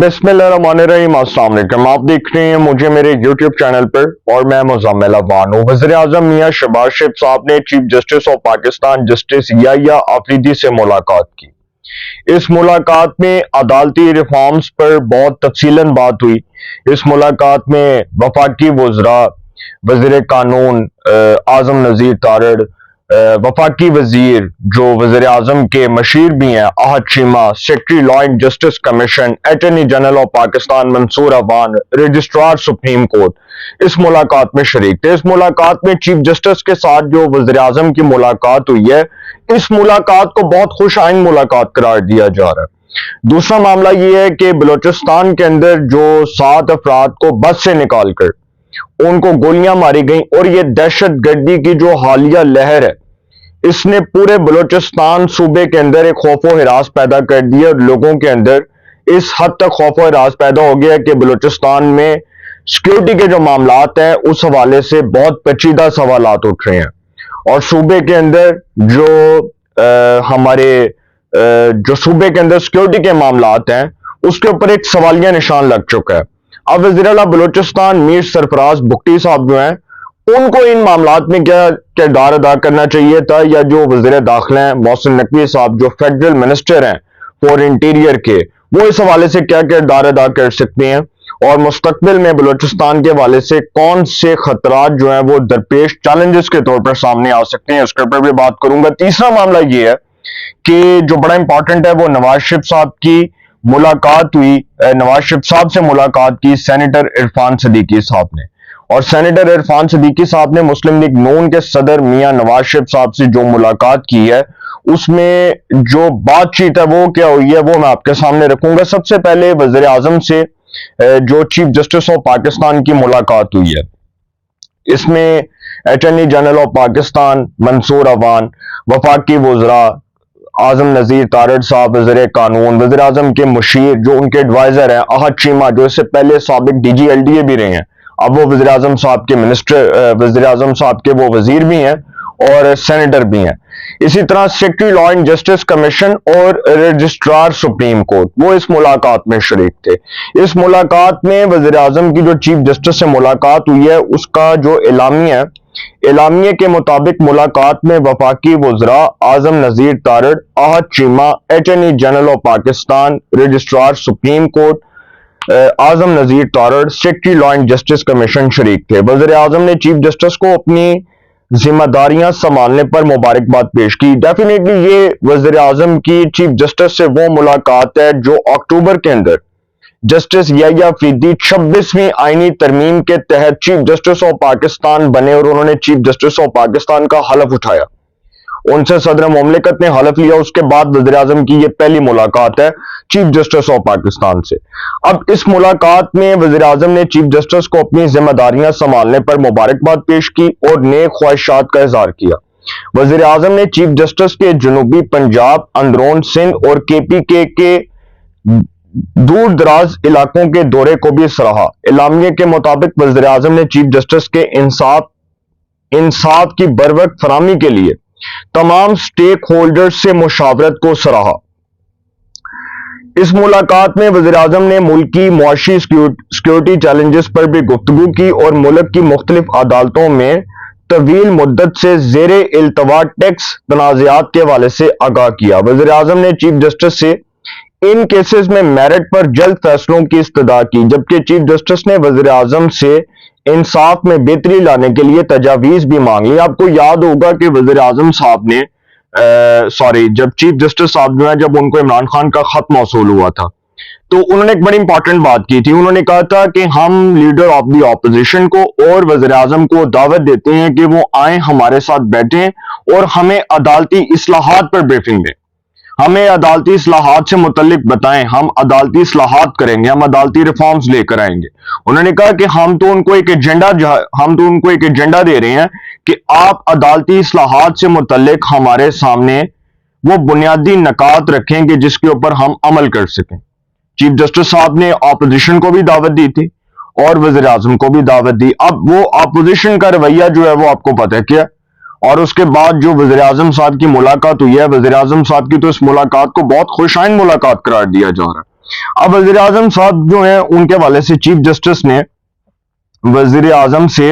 बिस्मिल्लाहिर्रहमानिर्रहीम। अस्सलाम वालेकुम। आप देख रहे हैं मुझे मेरे YouTube चैनल पर और मैं मुज़म्मिल अवान हूँ। वज़ीर आज़म मियां शहबाज शरीफ साहब ने chief justice of Pakistan justice Yahya Afridi से मुलाकात की। इस मुलाकात में अदालती रिफॉर्म्स पर बहुत तफसीलन बात हुई। इस मुलाकात में वफाकी वज़रा, वज़ीर कानून आज़म नज़ीर तारड़, वफाकी वजीर जो वज़ीर आज़म के मशीर भी हैं Ahad Cheema, secretary law and justice commission, attorney general of Pakistan Mansoor Awan, registrar supreme court इस मुलाकात में शरीक थे। इस मुलाकात में चीफ जस्टिस के साथ जो वज़ीर आज़म की मुलाकात हुई है, इस मुलाकात को बहुत खुश आइंद मुलाकात करार दिया जा रहा है। दूसरा मामला यह है कि बलूचिस्तान के अंदर जो 7 अफराद को बस से निकाल कर उनको गोलियां मारी गई और ये दहशत गर्दी की जो हालिया लहर है, इसने पूरे बलूचिस्तान सूबे के अंदर एक खौफो हिरास पैदा कर दी है और लोगों के अंदर इस हद तक खौफो हिरास पैदा हो गया है कि बलूचिस्तान में सिक्योरिटी के जो मामलात हैं उस हवाले से बहुत पेचीदा सवालात उठ रहे हैं और सूबे के अंदर जो सूबे के अंदर सिक्योरिटी के मामलात हैं उसके ऊपर एक सवालिया निशान लग चुका है। अब वज़ीर आला बलूचिस्तान मीर सरफराज बुगटी साहब जो हैं, उनको इन मामलात में क्या किरदार अदा करना चाहिए था, या जो वज़ीर दाखिला हैं मोहसिन नकवी साहब जो फेडरल मिनिस्टर हैं फॉर इंटीरियर के, वो इस हवाले से क्या किरदार अदा कर सकते हैं और मुस्तकबिल में बलूचिस्तान के हवाले से कौन से खतरात जो हैं वो दरपेश चैलेंजेस के तौर पर सामने आ सकते हैं, उसके ऊपर भी बात करूंगा। तीसरा मामला ये है कि जो बड़ा इंपॉर्टेंट है वो नवाज शरीफ साहब की मुलाकात हुई। नवाज शरीफ साहब से मुलाकात की सेनेटर इरफान सदीकी साहब ने, और सेनेटर इरफान सदीकी साहब ने मुस्लिम लीग नून के सदर मियां नवाज शरीफ साहब से जो मुलाकात की है उसमें जो बातचीत है वो क्या हुई है वो मैं आपके सामने रखूंगा। सबसे पहले वज़ीर आज़म से जो चीफ जस्टिस ऑफ पाकिस्तान की मुलाकात हुई है, इसमें attorney general of Pakistan Mansoor Awan, वफाकी वज़रा आज़म नज़ीर तारड़ साहब वज़ीर कानून, वज़ीर आज़म के मुशीर जो उनके एडवाइजर हैं आहद शीमा जो इससे पहले साबिक DG LDA भी रहे हैं, अब वो वज़ीर आज़म साहब के मिनिस्टर, वज़ीर आज़म साहब के वो वजीर भी हैं और सेनेटर भी हैं। इसी तरह secretary law and justice commission और रजिस्ट्रार सुप्रीम कोर्ट वो इस मुलाकात में शरीक थे। इस मुलाकात में वज़ीर आज़म की जो चीफ जस्टिस से मुलाकात हुई है उसका जो एलामिया के मुताबिक मुलाकात में वफाकी वज़रा Azam Nazeer Tarar, Ahad Cheema, attorney general of Pakistan, registrar supreme court Azam Nazeer Tarar, secretary law and justice commission शरीक थे। वज़ीर आज़म ने चीफ जस्टिस को अपनी जिम्मेदारियां संभालने पर मुबारकबाद पेश की। डेफिनेटली ये वज़ीर आज़म की चीफ जस्टिस से वो मुलाकात है जो अक्टूबर के अंदर जस्टिस याहिया आफरीदी 26वीं आईनी तरमीम के तहत चीफ जस्टिस ऑफ पाकिस्तान बने और उन्होंने चीफ जस्टिस ऑफ पाकिस्तान का हलफ उठाया। उनसे सदर मुमलिकत ने हलफ लिया, उसके बाद वज़ीर आज़म की ये पहली मुलाकात है चीफ जस्टिस ऑफ पाकिस्तान से। अब इस मुलाकात में वज़ीर आज़म ने चीफ जस्टिस को अपनी जिम्मेदारियां संभालने पर मुबारकबाद पेश की और नेक ख्वाहिशात का इजहार किया। वज़ीर आज़म ने चीफ जस्टिस के जनूबी पंजाब, अंदरून सिंध और KPK के दूर दराज इलाकों के दौरे को भी सराहा। एलामिया के मुताबिक वज़ीर आज़म ने चीफ जस्टिस के इंसाफ की बरवक्त फराहमी के लिए तमाम स्टेक होल्डर्स से मुशावरत को सराहा। इस मुलाकात में वज़ीर आज़म ने मुल्की मुआशी सिक्योरिटी चैलेंजेस पर भी गुफ्तगू की और मुल्क की मुख्तलिफ अदालतों में तवील मुद्दत से ज़ेरे इल्तवा टैक्स तनाज़ात के हवाले से आगाह किया। वज़ीर आज़म ने चीफ जस्टिस से इन केसेस में मेरिट पर जल्द फैसलों की इस्तदा की, जबकि चीफ जस्टिस ने वज़ीर आज़म से इंसाफ में बेहतरी लाने के लिए तजावीज भी मांग ली। आपको याद होगा कि वज़ीर आज़म साहब ने जब चीफ जस्टिस साहब जो है, जब उनको इमरान खान का खत मौसूल हुआ था तो उन्होंने एक बड़ी इंपॉर्टेंट बात की थी। उन्होंने कहा था कि हम लीडर ऑफ द ऑपोजिशन को और वज़ीर आज़म को दावत देते हैं कि वो आए, हमारे साथ बैठें और हमें अदालती इस्लाहात पर ब्रीफिंग दें, हमें अदालती इस्लाहात से मुतल्लिक बताएं, हम अदालती इस्लाहात करेंगे, हम अदालती रिफॉर्म्स लेकर आएंगे। उन्होंने कहा कि हम तो उनको एक एजेंडा दे रहे हैं कि आप अदालती इस्लाहात से मुतल्लिक हमारे सामने वो बुनियादी नकात रखें कि जिसके ऊपर हम अमल कर सकें। चीफ जस्टिस साहब ने ऑपोजिशन को भी दावत दी थी और वज़ीर आज़म को भी दावत दी। अब वो ऑपोजिशन का रवैया जो है वो आपको पता है क्या, और उसके बाद जो वज़ीर आज़म साहब की मुलाकात हुई है, वज़ीर आज़म साहब की तो इस मुलाकात को बहुत खुशाइंद मुलाकात करार दिया जा रहा है। अब वजीर आजम साहब जो हैं उनके हवाले से चीफ जस्टिस ने वजीर आजम से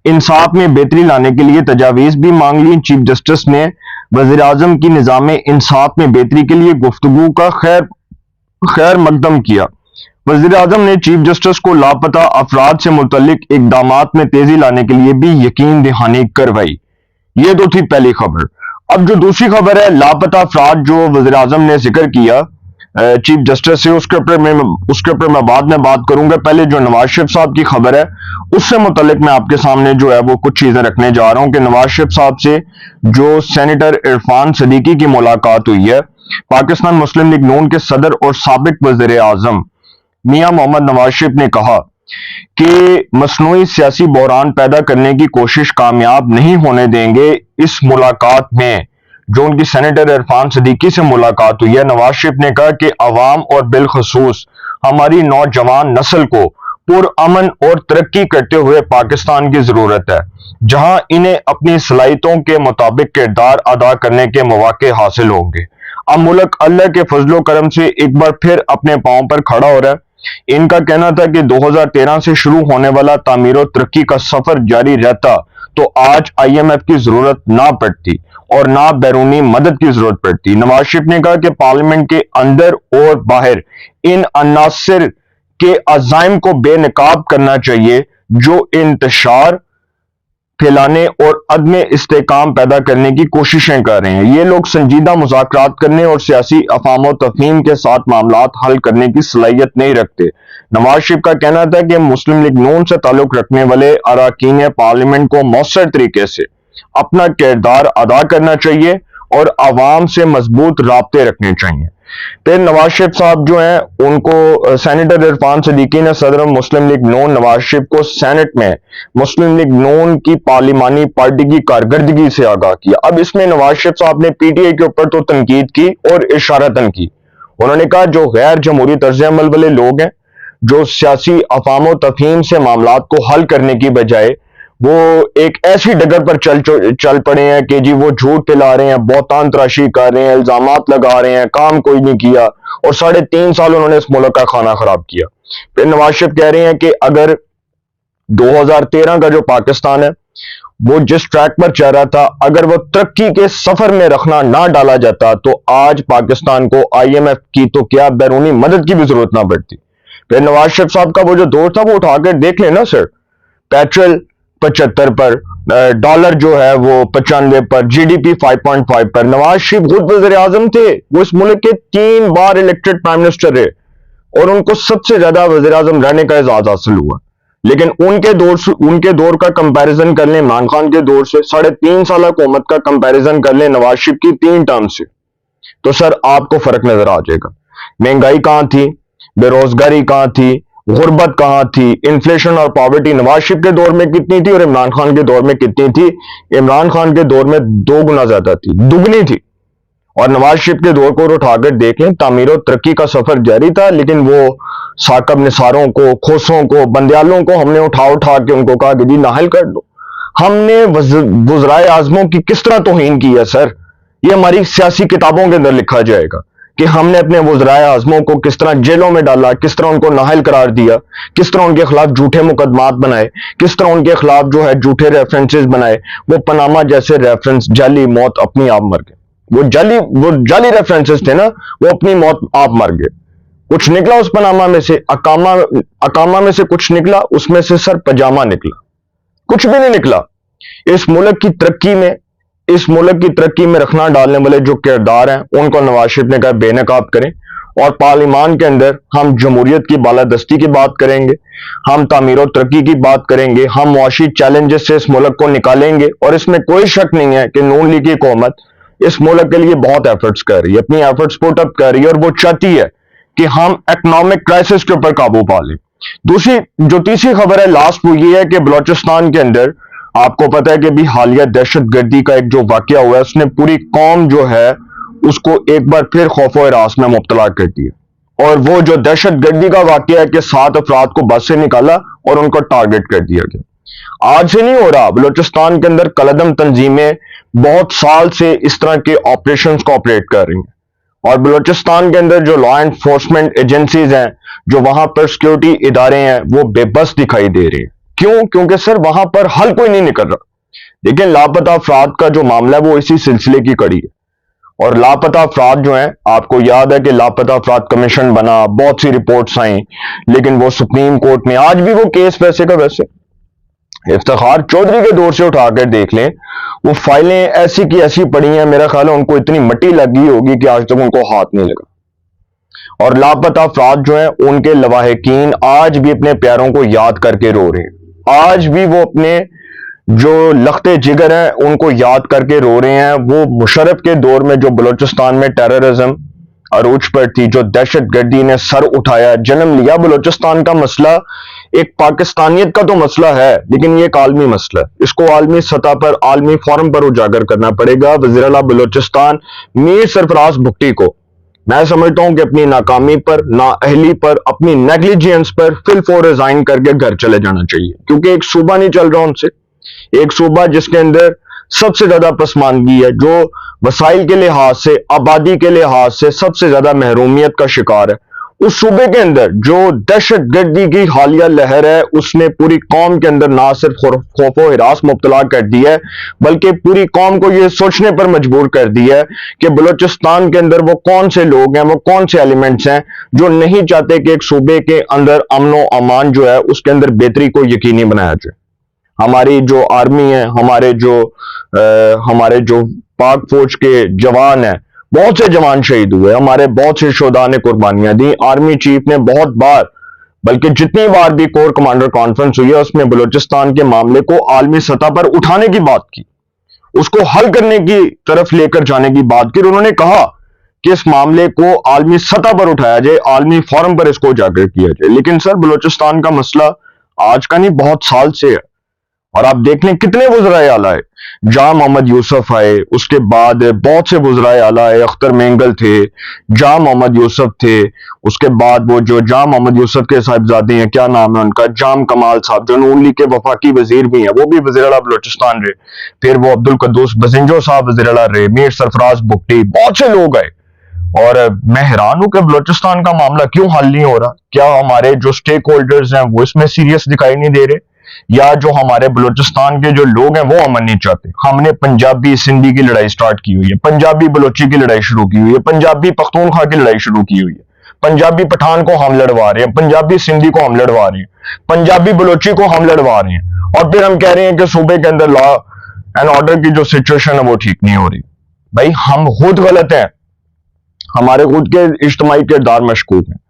इंसाफ में बेहतरी लाने के लिए तजावीज भी मांग ली। चीफ जस्टिस ने वजीर आजम की निज़ाम इंसाफ में बेहतरी के लिए गुफ्तगू का खैर मकदम किया। वजीर आजम ने चीफ जस्टिस को लापता अफराद से मुतल्लिक इकदामात में तेजी लाने के लिए भी यकीन दहानी करवाई। ये तो थी पहली खबर। अब जो दूसरी खबर है, लापता अफराद जो वजीर आजम ने जिक्र किया चीफ जस्टिस से, उसके ऊपर मैं बाद में बात करूंगा। पहले जो नवाज शरीफ साहब की खबर है उससे मुतल्लिक मैं आपके सामने जो है वो कुछ चीजें रखने जा रहा हूं कि नवाज शरीफ साहब से जो सेनेटर इरफान सदीकी की मुलाकात हुई है, पाकिस्तान मुस्लिम लीग नून के सदर और साबिक वजीर आजम मियां मोहम्मद नवाज शरीफ ने कहा कि मसनूई सियासी बहरान पैदा करने की कोशिश कामयाब नहीं होने देंगे। इस मुलाकात में जो उनकी सेनेटर इरफान सदीकी से मुलाकात हुई है, नवाज शरीफ ने कहा कि अवाम और बिलखसूस हमारी नौजवान नस्ल को पुरअमन और तरक्की करते हुए पाकिस्तान की जरूरत है, जहां इन्हें अपनी सलाहियतों के मुताबिक किरदार अदा करने के मौके हासिल होंगे। अब मुल्क अल्लाह के फजलो करम से एक बार फिर अपने पांव पर खड़ा हो रहा है। इनका कहना था कि 2013 से शुरू होने वाला तामीर और तरक्की का सफर जारी रहता तो आज IMF की जरूरत ना पड़ती और ना बैरूनी मदद की जरूरत पड़ती। नवाज शरीफ ने कहा कि पार्लियामेंट के अंदर और बाहर इन अनासिर के अजाइम को बेनकाब करना चाहिए जो इंतशार फैलाने और अदम इस्तेकाम पैदा करने की कोशिशें कर रहे हैं। ये लोग संजीदा मुज़ाकरात करने और सियासी अफाम तफहीम के साथ मामलात हल करने की सलाहियत नहीं रखते। नवाज शरीफ का कहना था कि मुस्लिम लीग नून से ताल्लुक रखने वाले अरकान पार्लियामेंट को मौसर तरीके से अपना किरदार अदा करना चाहिए और आवाम से मजबूत राब्ते रखने चाहिए। फिर नवाज शरीफ साहब जो हैं उनको सेनेटर इरफान सदीकी ने सदर मुस्लिम लीग नून नवाज शरीफ को सेनेट में मुस्लिम लीग नून की पार्लिमानी पार्टी की कारकर्दगी से आगाह किया। अब इसमें नवाज शरीफ साहब ने PTI के ऊपर तो तनकीद की और इशारतन की। उन्होंने कहा जो गैर जमहूरी तर्ज अमल वाले लोग हैं, जो सियासी अफाम तफहीम से मामलात को हल करने की बजाय वो एक ऐसी डगर पर चल पड़े हैं कि जी वो झूठ फैला रहे हैं, बहतान तराशी कर रहे हैं, इल्जामात लगा रहे हैं, काम कोई नहीं किया और 3.5 साल उन्होंने इस मुल्क का खाना खराब किया। फिर नवाज शरीफ कह रहे हैं कि अगर 2013 का जो पाकिस्तान है वो जिस ट्रैक पर चल रहा था, अगर वो तरक्की के सफर में रखना ना डाला जाता तो आज पाकिस्तान को IMF की तो क्या बैरूनी मदद की भी जरूरत ना पड़ती। फिर नवाज शरीफ साहब का वो जो दौर था वो उठाकर देख लेना सर, पेट्रोल 75 पर, डॉलर जो है वो 95 पर, GDP 5.5 पर। नवाज शरीफ खुद वज़ीर आज़म थे, वो इस मुल्क के 3 बार इलेक्टेड प्राइम मिनिस्टर रहे और उनको सबसे ज्यादा वज़ीर आज़म रहने का एजाज हासिल हुआ। लेकिन उनके दौर का कंपैरिजन कर लें इमरान खान के दौर से, 3.5 साल हुकूमत का कंपैरिजन कर लें नवाज शरीफ की 3 टर्म से, तो सर आपको फर्क नजर आ जाएगा। महंगाई कहां थी, बेरोजगारी कहां थी, गुर्बत कहां थी, इन्फ्लेशन और पॉवर्टी नवाज शरीफ के दौर में कितनी थी और इमरान खान के दौर में कितनी थी। इमरान खान के दौर में 2 गुना ज्यादा थी, दुगनी थी। और नवाज शरीफ के दौर को उठाकर देख लें, तामीर और तरक्की का सफर जारी था, लेकिन वो साकब निसारों को, खोसों को, बंदयालों को हमने उठा के उनको कहा कि जी नाहल कर दो। हमने वज़राए आज़मों की किस तरह तौहीन की है सर, ये हमारी सियासी किताबों के अंदर लिखा जाएगा कि हमने अपने वज़राए आज़मों को किस तरह जेलों में डाला, किस तरह उनको नाहल करार दिया, किस तरह उनके खिलाफ झूठे मुकदमात बनाए, किस तरह उनके खिलाफ जो है झूठे रेफरेंसेस बनाए। वो पनामा जैसे रेफरेंस, जाली मौत अपनी आप मर गए। वो जाली रेफरेंसेस थे ना, वो अपनी मौत आप मर गए। कुछ निकला उस पनामा में से, अकामा में से कुछ निकला, उसमें से सर पजामा निकला, कुछ भी नहीं निकला। इस मुल्क की तरक्की में रखना डालने वाले जो किरदार हैं उनको नवाज शरीफ ने कहा बेनकाब करें। और पार्लियामान के अंदर हम जमहूरियत की बालादस्ती की बात करेंगे, हम तामीर और तरक्की की बात करेंगे, हम मुआशी चैलेंजेस से इस मुल्क को निकालेंगे। और इसमें कोई शक नहीं है कि नून लीग की हुकूमत इस मुल्क के लिए बहुत एफर्ट्स कर रही है, अपनी एफर्ट्स पुट अप कर रही है और वो चाहती है कि हम इकोनॉमिक क्राइसिस के ऊपर काबू पा लें। तीसरी खबर है लास्ट, वो ये है कि बलोचिस्तान के अंदर आपको पता है कि भी हालिया दहशतगर्दी का एक जो वाकया हुआ है, उसने पूरी कौम जो है उसको एक बार फिर खौफ और हरास में मुब्तला कर दिया। और वो जो दहशतगर्दी का वाकया है कि 7 अफराद को बस से निकाला और उनको टारगेट कर दिया गया। आज से नहीं हो रहा, बलोचिस्तान के अंदर कलदम तंजीमें बहुत साल से इस तरह के ऑपरेशंस को ऑपरेट कर रही हैं اور بلوچستان کے اندر جو لا انفورسمنٹ ایجنسیز ہیں, جو وہاں پر سیکیورٹی ادارے ہیں, وہ بے بس دکھائی دے رہے ہیں. کیوں؟ کیونکہ سر وہاں پر حل کوئی نہیں نکل رہا. لیکن لاپتہ افراد کا جو معاملہ ہے وہ اسی سلسلے کی کڑی ہے. اور لاپتہ افراد جو ہیں, آپ کو یاد ہے کہ لاپتہ افراد کمیشن بنا, بہت سی رپورٹس آئیں, لیکن وہ سپریم کورٹ میں آج بھی وہ کیس ویسے کا ویسے. افتخار چودھری کے دور سے اٹھا کر دیکھ لیں, وہ فائلیں ایسی کی ایسی پڑی ہیں, میرا خیال ہے ان کو اتنی مٹی لگی ہوگی کہ آج تک ان کو ہاتھ نہیں لگا. اور لاپتہ افراد جو ہیں, ان کے لواحقین آج بھی اپنے پیاروں کو یاد کر کے رو رہے ہیں. آج بھی وہ اپنے جو لخت جگر ہیں ان کو یاد کر کے رو رہے ہیں. وہ مشرف کے دور میں جو بلوچستان میں ٹیررزم عروج پر تھی, جو دہشت گردی نے سر اٹھایا, جنم لیا, بلوچستان کا مسئلہ ایک پاکستانیت کا تو مسئلہ ہے, لیکن یہ ایک عالمی مسئلہ ہے. اس کو عالمی سطح پر, عالمی فورم پر اجاگر کرنا پڑے گا. وزیر اعلیٰ بلوچستان میر سرفراز بگٹی کو میں سمجھتا ہوں کہ اپنی ناکامی پر, نااہلی پر, اپنی نیگلیجنس پر فی الفور ریزائن کر کے گھر چلے جانا چاہیے. کیونکہ ایک صوبہ نہیں چل رہا ان سے, ایک صوبہ جس کے اندر سب سے زیادہ پسماندگی ہے, جو وسائل کے لحاظ سے, آبادی کے لحاظ سے سب سے زیادہ محرومیت کا شکار ہے. اس صوبے کے اندر جو دہشت گردی کی حالیہ لہر ہے, اس نے پوری قوم کے اندر نہ صرف خوف و ہراس مبتلا کر دی ہے, بلکہ پوری قوم کو یہ سوچنے پر مجبور کر دیا ہے کہ بلوچستان کے اندر وہ کون سے لوگ ہیں, وہ کون سے ایلیمنٹس ہیں جو نہیں چاہتے کہ ایک صوبے کے اندر امن و امان جو ہے اس کے اندر بہتری کو یقینی بنایا جائے. ہماری جو آرمی ہے, ہمارے جو پاک فوج کے جوان ہیں, بہت سے جوان شہید ہوئے, ہمارے بہت سے شہداء نے قربانیاں دی. آرمی چیف نے بہت بار, بلکہ جتنی بار بھی کور کمانڈر کانفرنس ہوئی ہے, اس میں بلوچستان کے معاملے کو عالمی سطح پر اٹھانے کی بات کی, اس کو حل کرنے کی طرف لے کر جانے کی بات کی. انہوں نے کہا کہ اس معاملے کو عالمی سطح پر اٹھایا جائے, عالمی فورم پر اس کو اجاگر کیا جائے. لیکن سر بلوچستان کا مسئلہ آج کا نہیں, بہت سال سے ہے. اور آپ دیکھ لیں کتنے وزرائے اعلیٰ آئے, جہاں محمد یوسف آئے, اس کے بعد بہت سے وزرائے اعلیٰ آئے, اختر مینگل تھے, جہاں محمد یوسف تھے, اس کے بعد وہ جو جہاں محمد یوسف کے صاحبزادے ہیں, کیا نام ہے ان کا, جام کمال صاحب, جو نون لیگ کے وفاقی وزیر بھی ہیں, وہ بھی وزیر اعلیٰ بلوچستان رہے. پھر وہ عبدالقدوس بزنجو صاحب وزیر اعلیٰ رہے, میر سرفراز بگٹی, بہت سے لوگ آئے. اور میں حیران ہوں کہ بلوچستان کا معاملہ کیوں حل نہیں ہو رہا. کیا ہمارے جو سٹیک ہولڈرز ہیں وہ اس میں سیریس دکھائی نہیں دے رہے, یا جو ہمارے بلوچستان کے جو لوگ ہیں وہ امن نہیں چاہتے؟ ہم نے پنجابی سندھی کی لڑائی سٹارٹ کی ہوئی ہے, پنجابی بلوچی کی لڑائی شروع کی ہوئی ہے, پنجابی پختونخوا کی لڑائی شروع کی ہوئی ہے, پنجابی پٹھان کو ہم لڑوا رہے ہیں, پنجابی سندھی کو ہم لڑوا رہے ہیں, پنجابی بلوچی کو ہم لڑوا رہے ہیں, اور پھر ہم کہہ رہے ہیں کہ صوبے کے اندر لا اینڈ آرڈر کی جو سچویشن ہے وہ ٹھیک نہیں ہو رہی. بھائی ہم خود غلط ہیں, ہمارے خود کے اجتماعی کردار مشکوک ہیں.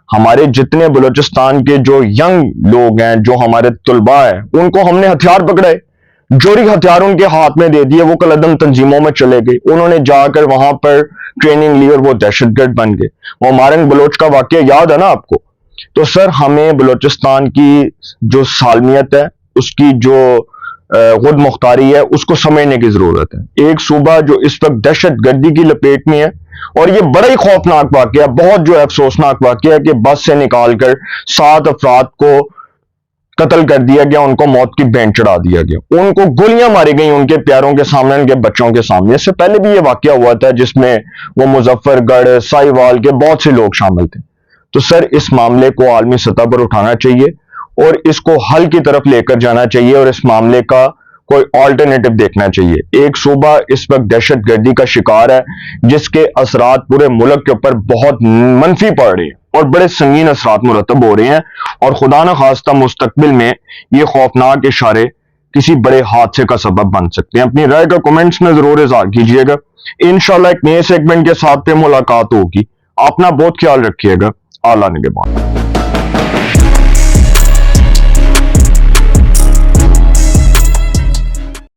ہمارے جتنے بلوچستان کے جو ینگ لوگ ہیں, جو ہمارے طلباء ہیں, ان کو ہم نے ہتھیار پکڑائے, جوری ہتھیار ان کے ہاتھ میں دے دیے, وہ کل عدم تنظیموں میں چلے گئے, انہوں نے جا کر وہاں پر ٹریننگ لی اور وہ دہشت گرد بن گئے. وہ مارنگ بلوچ کا واقعہ یاد ہے نا آپ کو. تو سر ہمیں بلوچستان کی جو سالمیت ہے, اس کی جو خود مختاری ہے, اس کو سمجھنے کی ضرورت ہے. ایک صوبہ جو اس وقت دہشت گردی کی لپیٹ میں ہے, اور یہ بڑا ہی خوفناک واقعہ, بہت جو افسوسناک واقعہ ہے کہ بس سے نکال کر 7 افراد کو قتل کر دیا گیا, ان کو موت کی بینچ چڑھا دیا گیا, ان کو گولیاں ماری گئیں ان کے پیاروں کے سامنے, ان کے بچوں کے سامنے. اس سے پہلے بھی یہ واقعہ ہوا تھا جس میں وہ مظفر گڑھ, سائیوال کے بہت سے لوگ شامل تھے. تو سر اس معاملے کو عالمی سطح پر اٹھانا چاہیے اور اس کو حل کی طرف لے کر جانا چاہیے, اور اس معاملے کا کوئی آلٹرنیٹو دیکھنا چاہیے. ایک صوبہ اس وقت دہشت گردی کا شکار ہے, جس کے اثرات پورے ملک کے اوپر بہت منفی پڑ رہے ہیں, اور بڑے سنگین اثرات مرتب ہو رہے ہیں, اور خدا نہ خواستہ مستقبل میں یہ خوفناک اشارے کسی بڑے حادثے کا سبب بن سکتے ہیں. اپنی رائے کا کمنٹس میں ضرور اظہار کیجیے گا. انشاءاللہ ایک نئے سیگمنٹ کے ساتھ پہ ملاقات ہوگی. اپنا بہت خیال رکھیے گا. اعلیٰ نگہبان.